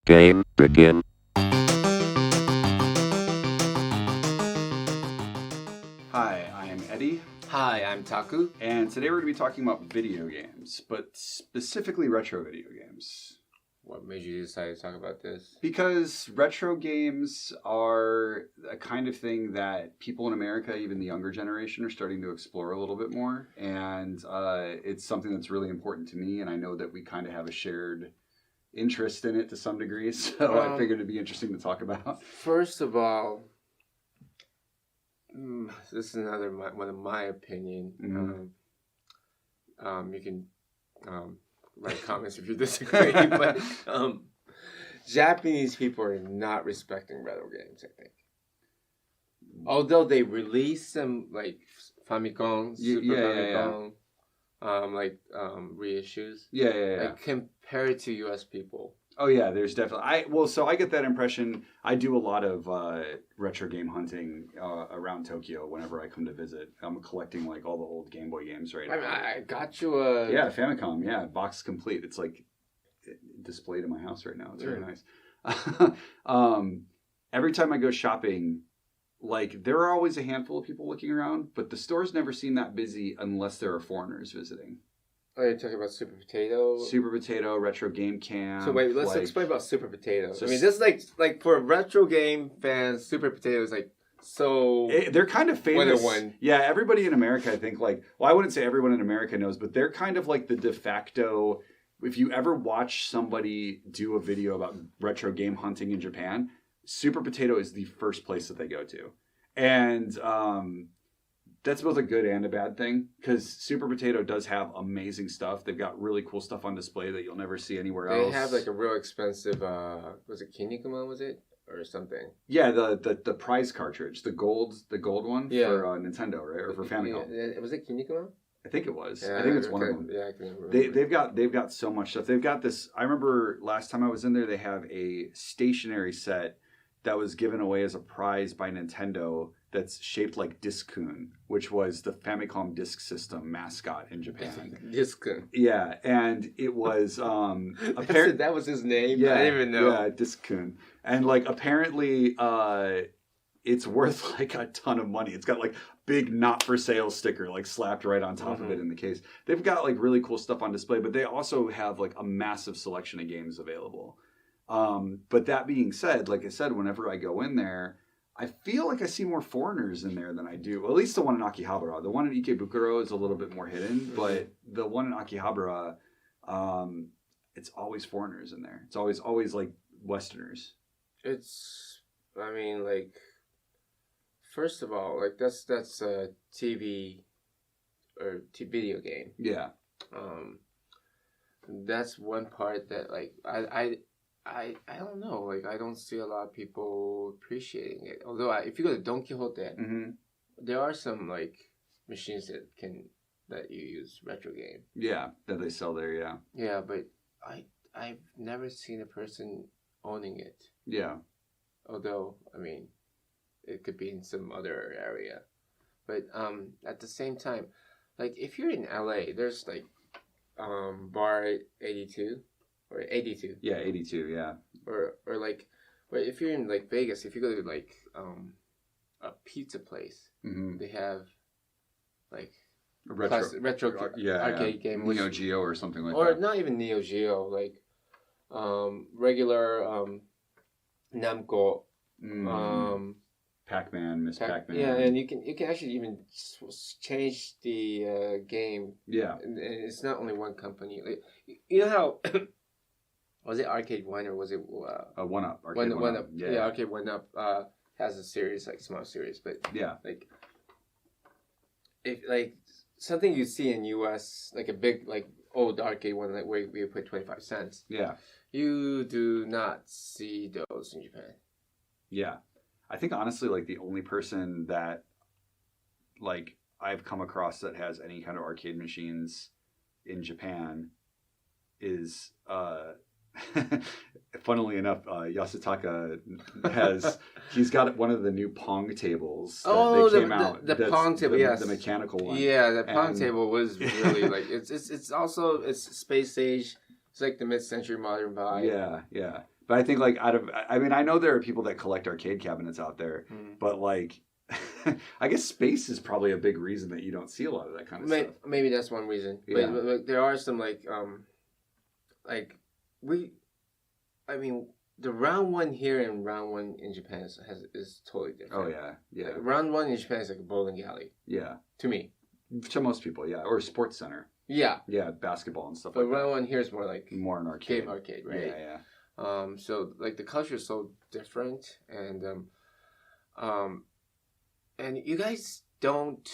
Game begin. Hi, I am Eddie, Hi, I'm Taku. and today we're going to be talking about video games, but specifically retro video games. What made you decide to talk about this? Because retro games are a kind of thing that people in America, even the younger generation, are starting to explore a little bit more. And it's something that's really important to me, and I know that we kind of have a shared interest in it to some degree, so I figured it'd be interesting to talk about. First of all, this is another one of my opinion. Mhm. You can write comments if you disagree, but Japanese people are not respecting retro games, I think. Although they release some like Famicom, Super Famicom, reissues. Yeah. Like compared to U.S. people. Oh yeah, there's definitely. So I get that impression. I do a lot of retro game hunting around Tokyo whenever I come to visit. I'm collecting like all the old Game Boy games right now. I mean, I got you a... Yeah, Famicom. Yeah, box complete. It's like displayed in my house right now. It's very nice. Every time I go shopping, like there are always a handful of people looking around, but the stores never seem that busy unless there are foreigners visiting. Oh, you're talking about Super Potato? Super Potato, Retro Game Camp. So wait, let's explain about Super Potato. I mean, this is like for retro game fans, Super Potato is like so... They're kind of famous. One. Yeah, everybody in America, I think, like... Well, I wouldn't say everyone in America knows, but they're kind of like the de facto... If you ever watch somebody do a video about retro game hunting in Japan, Super Potato is the first place that they go to. And... that's both a good and a bad thing, because Super Potato does have amazing stuff. They've got really cool stuff on display that you'll never see anywhere else. They have like a real expensive, was it Kinnikuman, was it? Or something. Yeah, the prize cartridge, the gold one for Nintendo, right? Or for Famicom. Yeah, was it Kinnikuman? I think it was. Yeah, I think it's one of them. Yeah, I can remember. They've got so much stuff. They've got this. I remember last time I was in there, they have a stationery set that was given away as a prize by Nintendo that's shaped like Disc-kun, which was the Famicom Disk System mascot in Japan. Disc-kun. Yeah, and it was apparently that was his name. Yeah, I didn't even know. Yeah, Disc-kun, and like apparently it's worth like a ton of money. It's got like big not for sale sticker like slapped right on top of it in the case. They've got like really cool stuff on display, but they also have like a massive selection of games available. But that being said, like I said, whenever I go in there, I feel like I see more foreigners in there than I do. Well, at least the one in Akihabara. The one in Ikebukuro is a little bit more hidden, but the one in Akihabara, it's always foreigners in there. It's always like Westerners. I mean, like, first of all, like that's a TV or video game. Yeah. That's one part that like I don't know. Like, I don't see a lot of people appreciating it. Although, if you go to Don Quixote, there are some like machines that you use retro game. Yeah, that they sell there. Yeah. Yeah, but I've never seen a person owning it. Yeah. Although, I mean, it could be in some other area. But at the same time, like if you're in LA, there's like Bar 82. Or 82. Yeah, 82, yeah. Or like, but if you're in like Vegas, if you go to like a pizza place, they have like retro arcade game. Neo Geo or something like that. Or not even Neo Geo, like regular Namco. Pac-Man, Miss Pac-Man. Yeah, and you can actually even change the game. Yeah. And it's not only one company. Like, you know how... Was it Arcade One or was it 1-Up? Arcade One Up. Yeah, Arcade One Up has a series, like small series, but yeah, like if like something you see in US, like a big like old arcade one, like where you put 25 cents. Yeah, you do not see those in Japan. Yeah, I think honestly, like the only person that like I've come across that has any kind of arcade machines in Japan is funnily enough, Yasutaka he's got one of the new Pong tables that came out. The Pong table, yes. The mechanical one. Yeah, the Pong table was really like, it's also, it's space age. It's like the mid-century modern vibe. Yeah. But I think like I mean, I know there are people that collect arcade cabinets out there, but like, I guess space is probably a big reason that you don't see a lot of that kind of stuff. Maybe that's one reason. Yeah. But there are some I mean, the round one here and round one in Japan is totally different. Oh yeah, yeah. Like, round one in Japan is like a bowling alley. Yeah. To me. To most people, yeah, or a sports center. Yeah. Yeah, basketball and stuff but like that. But round one here is more like more an arcade. Game arcade, right? Yeah, yeah. So like the culture is so different, and you guys don't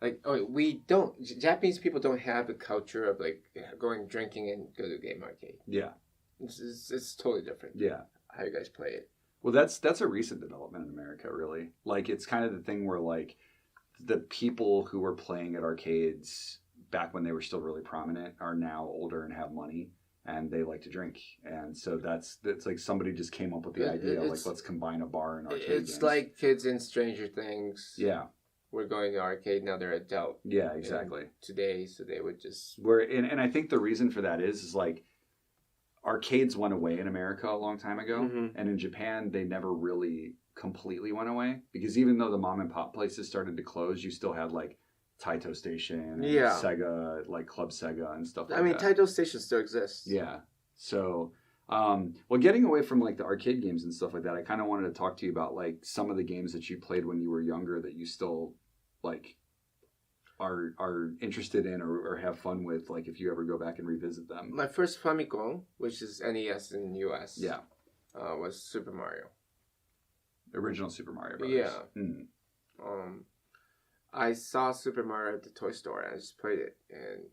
like. Oh, we don't. Japanese people don't have the culture of like going drinking and go to a game arcade. Yeah. It's totally different. Yeah. How you guys play it. Well, that's a recent development in America, really. Like, it's kind of the thing where, like, the people who were playing at arcades back when they were still really prominent are now older and have money, and they like to drink. And so that's like somebody just came up with the idea, like, let's combine a bar and arcade It's games. Like kids in Stranger Things. Yeah. We're going to arcade, now they're adult. Yeah, exactly. Today, so they would just... And I think the reason for that is like, arcades went away in America a long time ago, and in Japan they never really completely went away, because even though the mom and pop places started to close, you still had like Taito Station and Sega, like Club Sega and stuff like that. I mean, Taito Station still exists. Yeah. So, well, getting away from like the arcade games and stuff like that, I kind of wanted to talk to you about like some of the games that you played when you were younger that you still like are interested in or have fun with, like if you ever go back and revisit them. My first Famicom, which is NES in the US, was Super Mario. Original Super Mario Brothers. Yeah. I saw Super Mario at the toy store and I just played it, and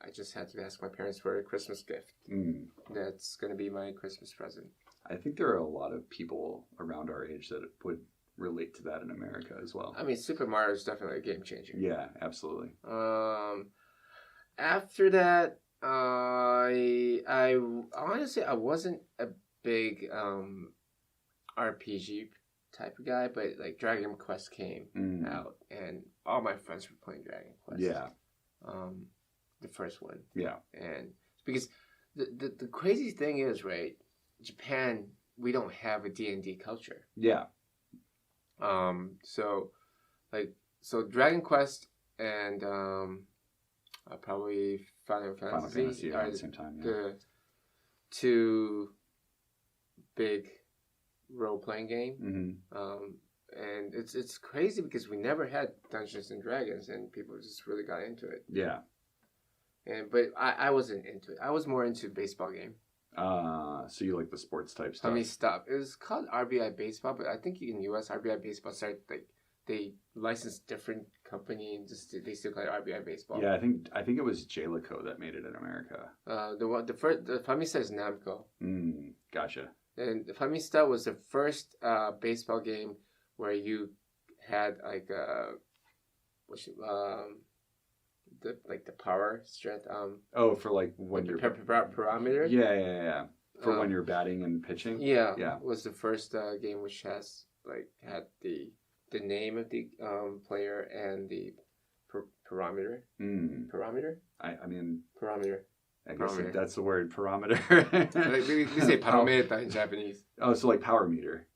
I just had to ask my parents for a Christmas gift. That's going to be my Christmas present. I think there are a lot of people around our age that would relate to that in America as well. I mean, Super Mario is definitely a game changer. Yeah, absolutely. After that, I honestly I wasn't a big RPG type of guy, but like Dragon Quest came out, and all my friends were playing Dragon Quest. Yeah. The first one. Yeah. And because the crazy thing is, right, Japan, we don't have a D&D culture. Yeah. So Dragon Quest and probably Final Fantasy are at the same time. Yeah. The two big role-playing game. And it's crazy because we never had Dungeons and Dragons, and people just really got into it. Yeah. But I wasn't into it. I was more into baseball game. So you like the sports type stuff? I mean, stuff. It was called RBI Baseball, but I think in the US, RBI Baseball started like they licensed different company and just they still call it RBI Baseball. Yeah, I think it was Jaylaco that made it in America. The Famista is Namco. Gotcha. And the Famista was the first baseball game where you had like the power strength. For like when you're parameter. Yeah. For when you're batting and pitching. Yeah. Was the first game which has had the name of the player and the parameter. Parameter. I mean parameter. I guess that's the word, parameter. we say parameter in Japanese. Oh, so like power meter.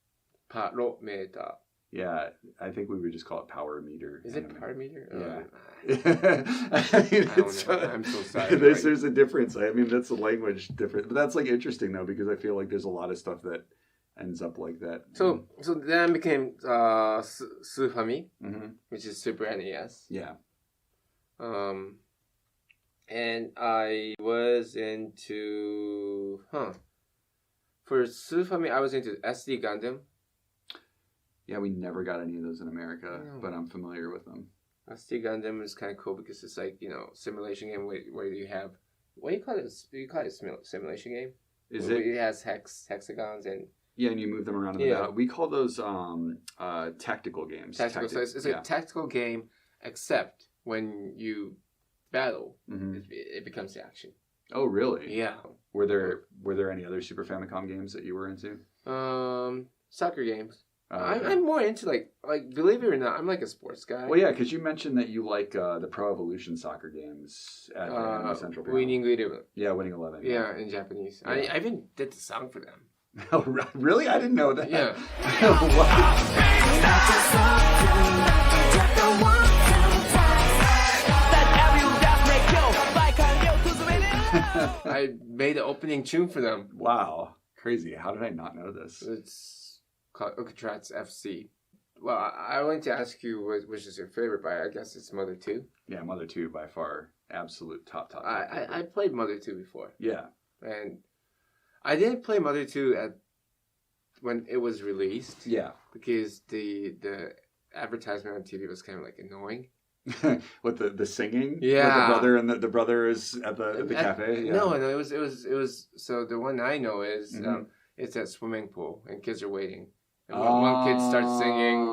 Parameter. Yeah, I think we would just call it power meter. Is it power meter? Yeah. I don't know. I'm so sorry. There's a difference. I mean, that's a language difference. But that's like interesting though, because I feel like there's a lot of stuff that ends up like that. So then became Sufami, which is Super NES. Yeah. And I was into for Sufami, I was into SD Gundam. Yeah, we never got any of those in America, but I'm familiar with them. SD Gundam is kind of cool because it's like, simulation game where you have, what do you call it? You call it a simulation game? Is it? It has hexagons and... Yeah, and you move them around in the battle. We call those tactical games. So it's a tactical game, except when you battle, it becomes the action. Oh, really? Yeah. Were there any other Super Famicom games that you were into? Soccer games. I'm more into like believe it or not, I'm like a sports guy. Well, yeah, because you mentioned that you like the Pro Evolution soccer games at the Central Panel. Winning 11. Yeah, Winning 11. Yeah, in Japanese. Yeah. I even did the song for them. Oh, really? I didn't know that. Yeah. I made the opening tune for them. Wow. Crazy. How did I not know this? It's called Otaquest FC. Well, I wanted to ask you which is your favorite, but I guess it's Mother 2. Yeah, Mother 2 by far. Absolute top. I played Mother 2 before. Yeah. And I didn't play Mother 2 when it was released. Yeah. Because the advertisement on TV was kind of like annoying. With the singing, yeah, with the brother and the brother is at the cafe. Yeah. No, it was. So the one I know is it's at swimming pool and kids are waiting, and one kid starts singing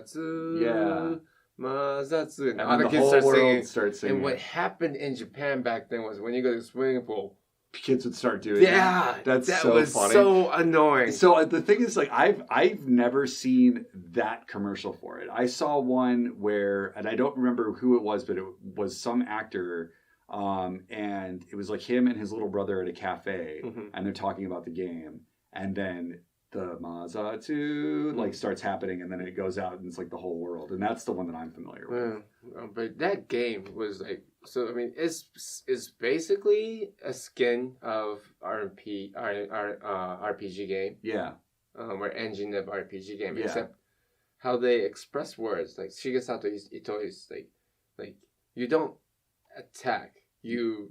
Mazatsu, Mazatsu, and other kids start singing. And what happened in Japan back then was when you go to the swimming pool, kids would start doing that. That was funny. So annoying. So the thing is, like, I've never seen that commercial for it. I saw one where, and I don't remember who it was, but it was some actor, and it was like him and his little brother at a cafe, and they're talking about the game, and then the Mazatsu like starts happening, and then it goes out, and it's like the whole world, and that's the one that I'm familiar with. But that game was like. So I mean, it's basically a skin of RPG game. Yeah. Or engine of RPG game, except how they express words. Like Shigesato Itoi is like you don't attack. You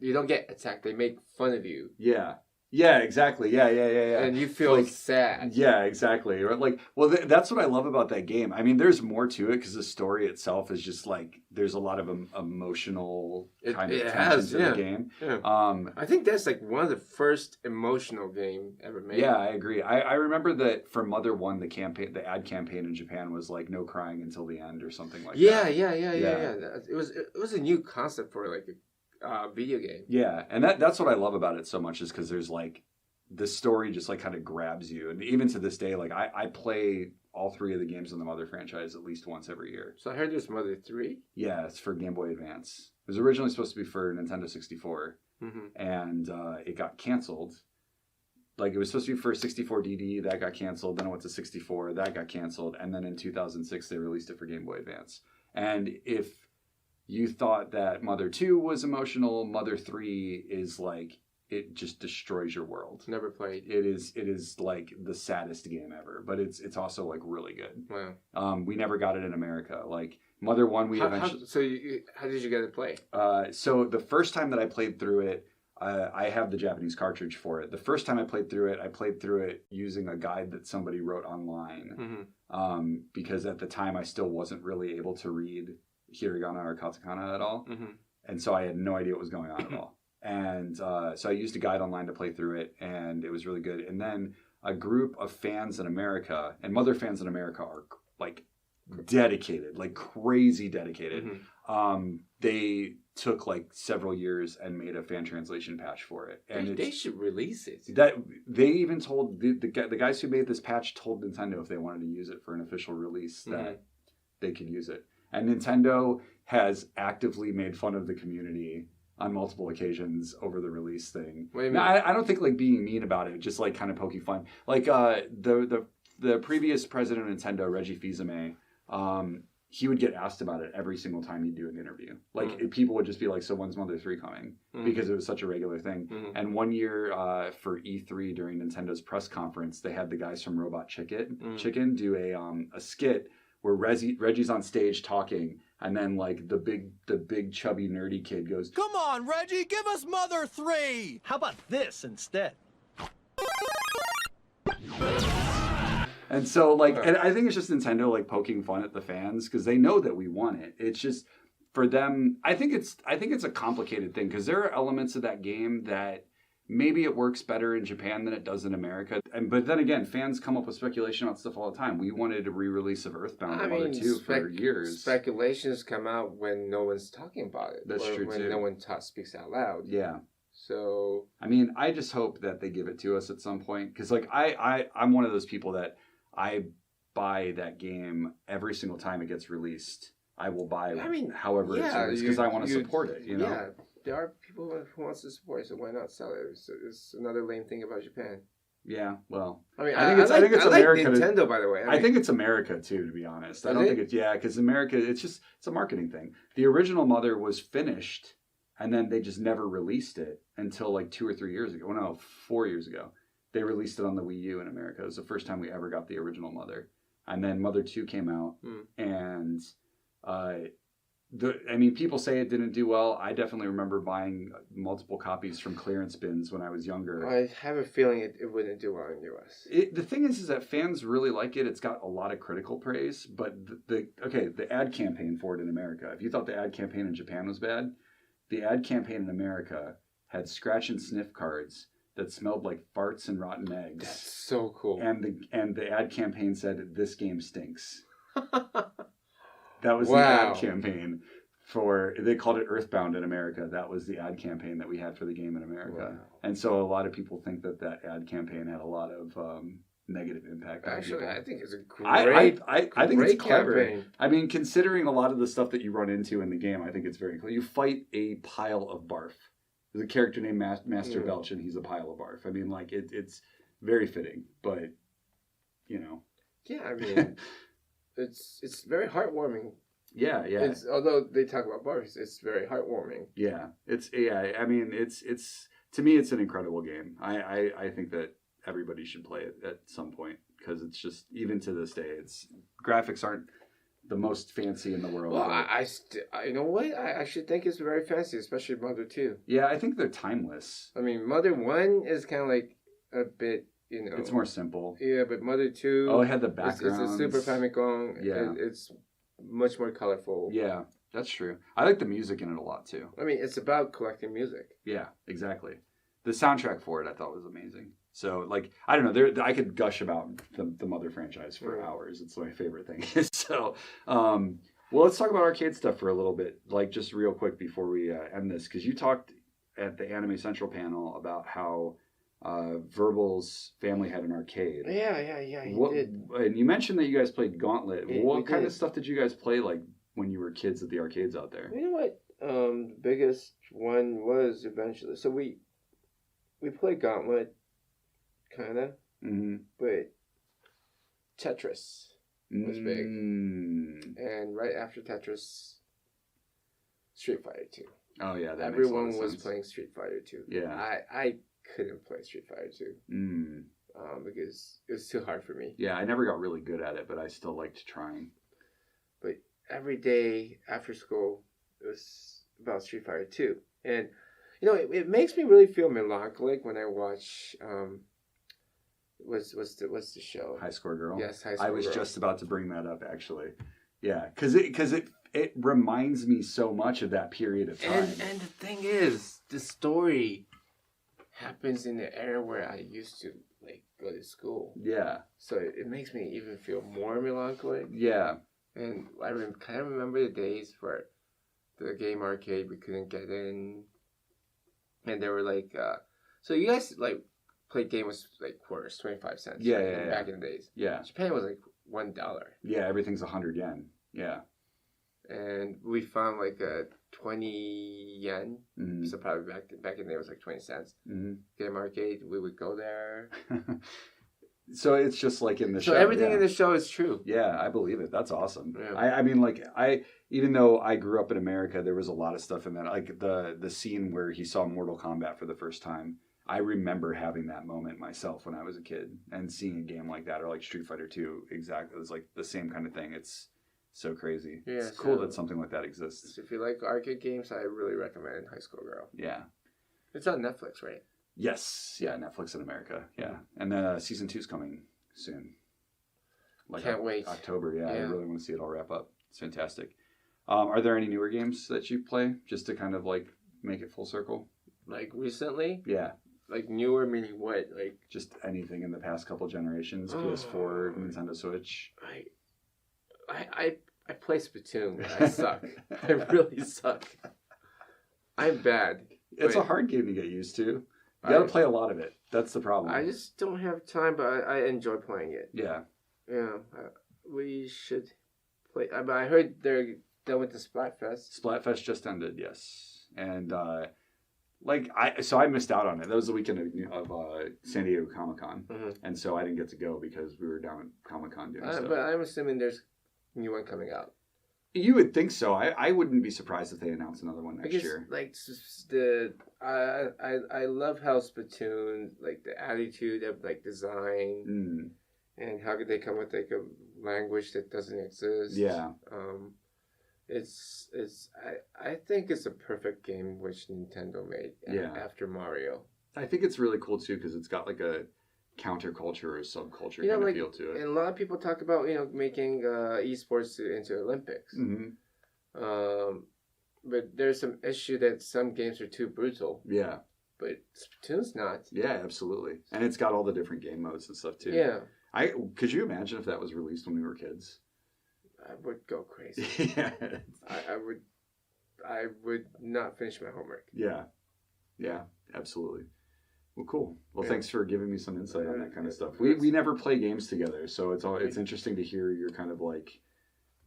don't get attacked. They make fun of you. Yeah. Yeah, exactly. Yeah. And you feel like, sad. Yeah, exactly. Like, well, that's what I love about that game. I mean, there's more to it because the story itself is just like there's a lot of emotional kind of tension to the game. Yeah. I think that's like one of the first emotional game ever made. Yeah, I agree. I remember that for Mother 1, the ad campaign in Japan was like no crying until the end or something like that. Yeah. It was a new concept for like video game. Yeah, and that's what I love about it so much is because there's like the story just like kind of grabs you, and even to this day, like I play all 3 of the games in the Mother franchise at least once every year. So I heard there's Mother 3. Yeah, it's for Game Boy Advance. It was originally supposed to be for Nintendo 64, and it got canceled. Like it was supposed to be for 64 DD, that got canceled. Then it went to 64, that got canceled, and then in 2006 they released it for Game Boy Advance. And if you thought that Mother 2 was emotional, Mother 3 is like, it just destroys your world. Never played. It is like the saddest game ever, but it's also like really good. Wow. We never got it in America. Like Mother 1, we eventually... how did you get to play? So the first time that I played through it, I have the Japanese cartridge for it. The first time I played through it using a guide that somebody wrote online. Because at the time I still wasn't really able to read hiragana or katakana at all, and so I had no idea what was going on at all. And so I used a guide online to play through it, and it was really good. And then a group of fans in America, and Mother fans in America are like dedicated, like crazy dedicated. They took like several years and made a fan translation patch for it, and they should release it. That they even told the guys who made this patch told Nintendo if they wanted to use it for an official release that they could use it. And Nintendo has actively made fun of the community on multiple occasions over the release thing. What do you mean? Now, I don't think like being mean about it, just like kind of poking fun. Like the previous president of Nintendo, Reggie Fils-Aimé, he would get asked about it every single time he'd do an interview. Like people would just be like, "So when's Mother 3 coming?" Because it was such a regular thing. And one year for E3 during Nintendo's press conference, they had the guys from Robot Chicken do a skit where Reggie's on stage talking, and then like the big chubby nerdy kid goes, "Come on, Reggie, give us Mother 3. How about this instead?" And so like, and I think it's just Nintendo like poking fun at the fans because they know that we want it. It's just for them. I think it's a complicated thing because there are elements of that game that maybe it works better in Japan than it does in America. But then again, fans come up with speculation about stuff all the time. We wanted a re-release of Earthbound Mother 2 for years. Speculations come out when no one's talking about it. That's true when too. No one speaks out loud. Yeah. So I mean, I just hope that they give it to us at some point because, like, I'm one of those people that I buy that game every single time it gets released. I will buy, however it's released because I want to support it. You know, yeah, there are people who wants to support it, so why not sell it? It's another lame thing about Japan. Yeah, well, I mean, I think it's America. Like Nintendo, by the way. I think it's America too, to be honest. I don't think it's because America. It's a marketing thing. The original Mother was finished, and then they just never released it until like 2 or 3 years ago. Well, no, 4 years ago. They released it on the Wii U in America. It was the first time we ever got the original Mother, and then Mother 2 came out, and people say it didn't do well. I definitely remember buying multiple copies from clearance bins when I was younger. I have a feeling it wouldn't do well in the US. The thing is that fans really like it. It's got a lot of critical praise, but the ad campaign for it in America. If you thought the ad campaign in Japan was bad, the ad campaign in America had scratch and sniff cards that smelled like farts and rotten eggs. That's so cool. And the ad campaign said, "This game stinks." That was the ad campaign they called it Earthbound in America. That was the ad campaign that we had for the game in America. Wow. And so a lot of people think that ad campaign had a lot of negative impact. Actually, I think it's a great I think it's clever. Campaign. I mean, considering a lot of the stuff that you run into in the game, I think it's very cool. You fight a pile of barf. There's a character named Master Belch, and he's a pile of barf. I mean, like, it's very fitting, but, you know. Yeah, I mean... It's very heartwarming. Yeah. Although they talk about bars, it's very heartwarming. Yeah, I mean, it's to me, it's an incredible game. I think that everybody should play it at some point because it's just, even to this day, graphics aren't the most fancy in the world. Well, you know what? I should think it's very fancy, especially Mother 2. Yeah, I think they're timeless. I mean, Mother 1 is kind of like a bit. You know, it's more simple. Yeah, but Mother 2... Oh, it had the background. It's a Super Famicom. Yeah. It's much more colorful. Yeah, that's true. I like the music in it a lot, too. I mean, it's about collecting music. Yeah, exactly. The soundtrack for it, I thought, was amazing. So, like, I don't know. I could gush about the Mother franchise for hours. It's my favorite thing. So, well, let's talk about arcade stuff for a little bit, like, just real quick before we end this. Because you talked at the Anime Central panel about how... Verbal's family had an arcade. Yeah, he did. And you mentioned that you guys played Gauntlet. What kind of stuff did you guys play, like, when you were kids at the arcades out there? You know what? The biggest one was eventually... So we played Gauntlet, kind of. Mm-hmm. But Tetris was big. And right after Tetris, Street Fighter 2. Oh, yeah, that Everyone makes a lot of was sense. playing Street Fighter 2. Yeah. I couldn't play Street Fighter 2 because it was too hard for me. Yeah, I never got really good at it, but I still liked trying. But every day after school, it was about Street Fighter 2. And, you know, it makes me really feel melancholic when I watch, what's the show? High Score Girl? Yes, High Score Girl. I was just about to bring that up, actually. Yeah, because it reminds me so much of that period of time. And the thing is, the story... happens in the era where I used to like go to school. Yeah. So it makes me even feel more melancholic. Yeah. And I kind of remember the days where the game arcade we couldn't get in, and they were like, so you guys like played game was like quarters, 25 cents. Yeah, right? yeah, Back in the days. Yeah. Japan was like $1. Yeah, everything's 100 yen. Yeah. And we found like a 20 yen. Mm-hmm. So probably back in the day it was like 20 cents. Mm-hmm. Game arcade, we would go there. So it's just like in the show. So everything in the show is true. Yeah, I believe it. That's awesome. Yeah. I mean, like, even though I grew up in America, there was a lot of stuff in that. Like the scene where he saw Mortal Kombat for the first time. I remember having that moment myself when I was a kid and seeing a game like that, or like Street Fighter 2. Exactly. It was like the same kind of thing. It's so crazy. Yeah, it's cool that something like that exists. So if you like arcade games, I really recommend High School Girl. Yeah. It's on Netflix, right? Yes. Yeah, Netflix in America. Yeah. And then season 2's coming soon. Like Can't wait. October, yeah. I really want to see it all wrap up. It's fantastic. Are there any newer games that you play just to kind of like make it full circle? Like recently? Yeah. Like newer meaning what? Like just anything in the past couple generations, PS4, Nintendo Switch. I play Splatoon. I suck. I really suck. I'm bad. It's a But hard game to get used to. You got to play a lot of it. That's the problem. I just don't have time, but I enjoy playing it. Yeah. Yeah, we should play. But I heard they're done with the Splatfest. Splatfest just ended, yes. And I missed out on it. That was the weekend of San Diego Comic-Con. Mm-hmm. And so I didn't get to go because we were down at Comic-Con doing stuff. But I'm assuming there's a new one coming out. You would think so. I wouldn't be surprised if they announce another one next year. Like I love how Splatoon, like the attitude of like design and how could they come with like a language that doesn't exist. Yeah. I think it's a perfect game which Nintendo made after Mario. I think it's really cool too because it's got like a counterculture or subculture kind of feel to it. And a lot of people talk about making esports into Olympics. Mm-hmm. But there's some issue that some games are too brutal. Yeah. But Splatoon's not. Yeah, absolutely. And it's got all the different game modes and stuff too. Yeah. Could you imagine if that was released when we were kids? I would go crazy. Yeah. I would not finish my homework. Yeah. Yeah, absolutely. Well, cool. Well, thanks for giving me some insight on that kind of stuff. We never play games together, so it's interesting to hear your kind of like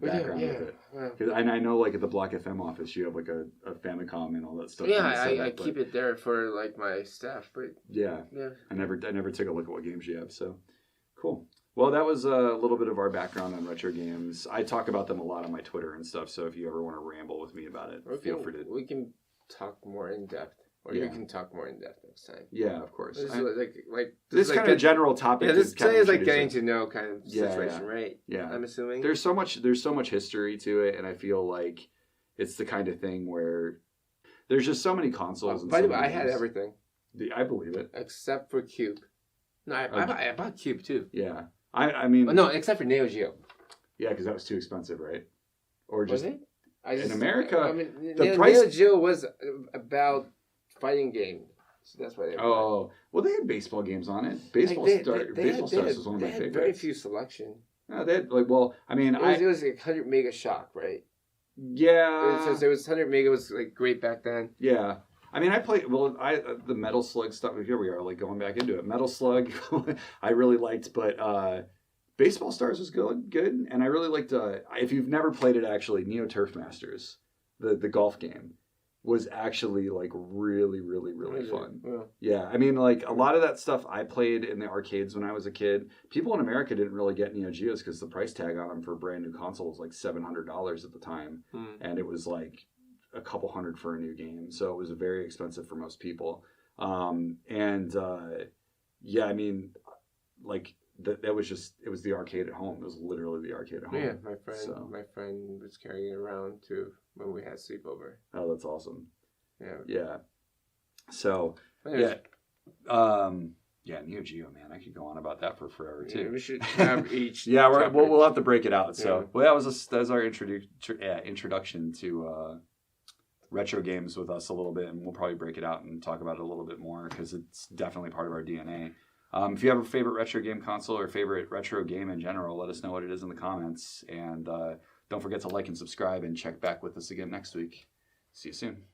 background with it. Yeah. And I know like at the Block FM office, you have like a Famicom and all that stuff. Yeah, I keep it there for like my staff, but yeah. I never took a look at what games you have. So cool. Well, that was a little bit of our background on retro games. I talk about them a lot on my Twitter and stuff. So if you ever want to ramble with me about it, feel free to. We can talk more in depth. Or you can talk more in depth next time. Yeah, of course. This is this kind of general topic. Yeah, this is like getting to know kind of situation, right? Yeah, I'm assuming there's so much history to it, and I feel like it's the kind of thing where there's just so many consoles. By the way, I had everything. I believe it, except for Cube. No, I bought Cube too. Yeah, I mean, no, except for Neo Geo. Yeah, because that was too expensive, right? Or just was it? In America, I mean, the price. Neo Geo was about fighting game, so that's why they. Well, they had baseball games on it. Baseball Stars was one of my favorites. Very few selection. No, they had it was like 100 Mega Shock, right? Yeah. It was 100 Mega was like great back then. Yeah. I mean, I played the Metal Slug stuff. Here we are, like going back into it. Metal Slug, I really liked, but Baseball Stars was good, and I really liked. If you've never played it, actually, Neo Turf Masters, the golf game, was actually like really, really, really fun. Yeah, I mean, like a lot of that stuff I played in the arcades when I was a kid. People in America didn't really get Neo Geos because the price tag on them for a brand new console was like $700 at the time, and it was like a couple $100 for a new game, so it was very expensive for most people. Yeah, I mean, like that was just, it was the arcade at home. It was literally the arcade at home. Yeah, my friend was carrying it around too when we had sleepover. Oh, that's awesome. Yeah. So Neo Geo, man, I could go on about that for forever too. Yeah, we should have each. We'll have to break it out. So that was our introduction to retro games with us a little bit, and we'll probably break it out and talk about it a little bit more because it's definitely part of our DNA. If you have a favorite retro game console or favorite retro game in general, let us know what it is in the comments, and don't forget to like and subscribe and check back with us again next week. See you soon.